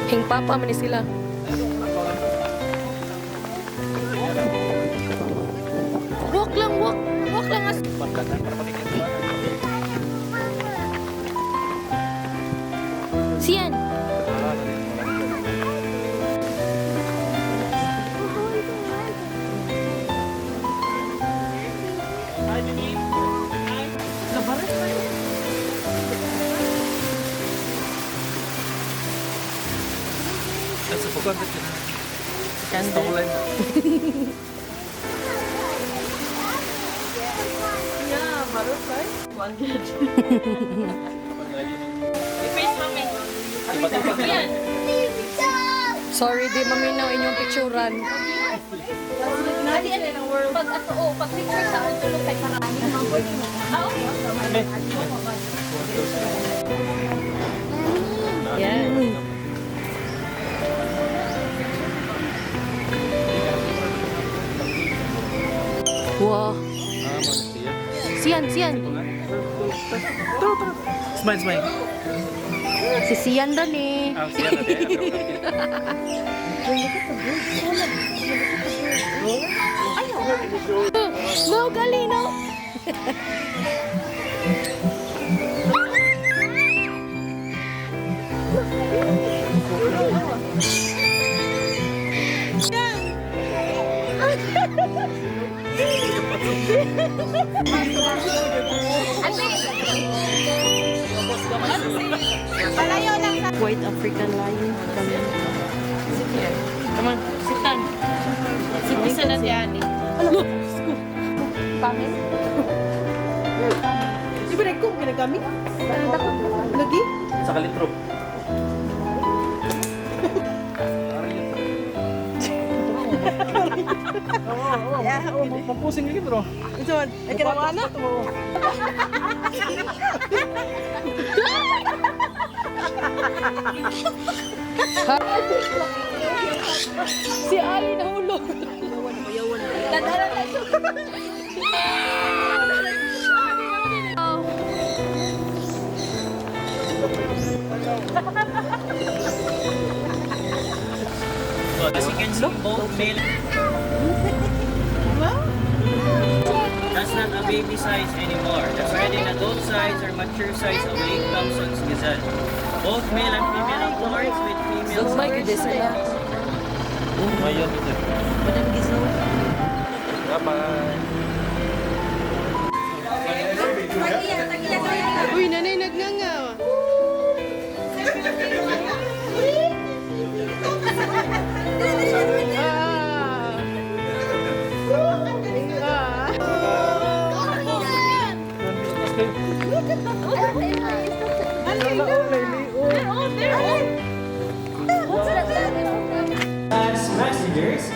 Hingpapa man ni sila. Walk lang, walk. Walk lang as. Sian. Sa pagkakot ka na. Candle. Yeah, butterfly. 100. I-face mami. Yan. Sorry, di maminaw inyong picturean. Pag ato, pag picture sa ang tulog kay marami. Yan. Wow. Sian, Sian. Smile, smile. Si Sian rin eh. Ah, siya natin. No, Galino. Palayo lang sa... White African lion. Come on, sit down. Isa na yan eh. Pangin? Di ba na kung ginagamit? Lagi? Sa kalitro. Papusing lagi bro. Ito man, ay kinawa na? Si Ali nahulog. Dadala na siya. As you can see, both male. That's not a baby size anymore. That's already an adult size or mature size of Lake Thompson's gazelle. Both male and female awards with female Looks like this sila. Mayon ito. Bye-bye. Uy, nanay nagngangaw. As messengers,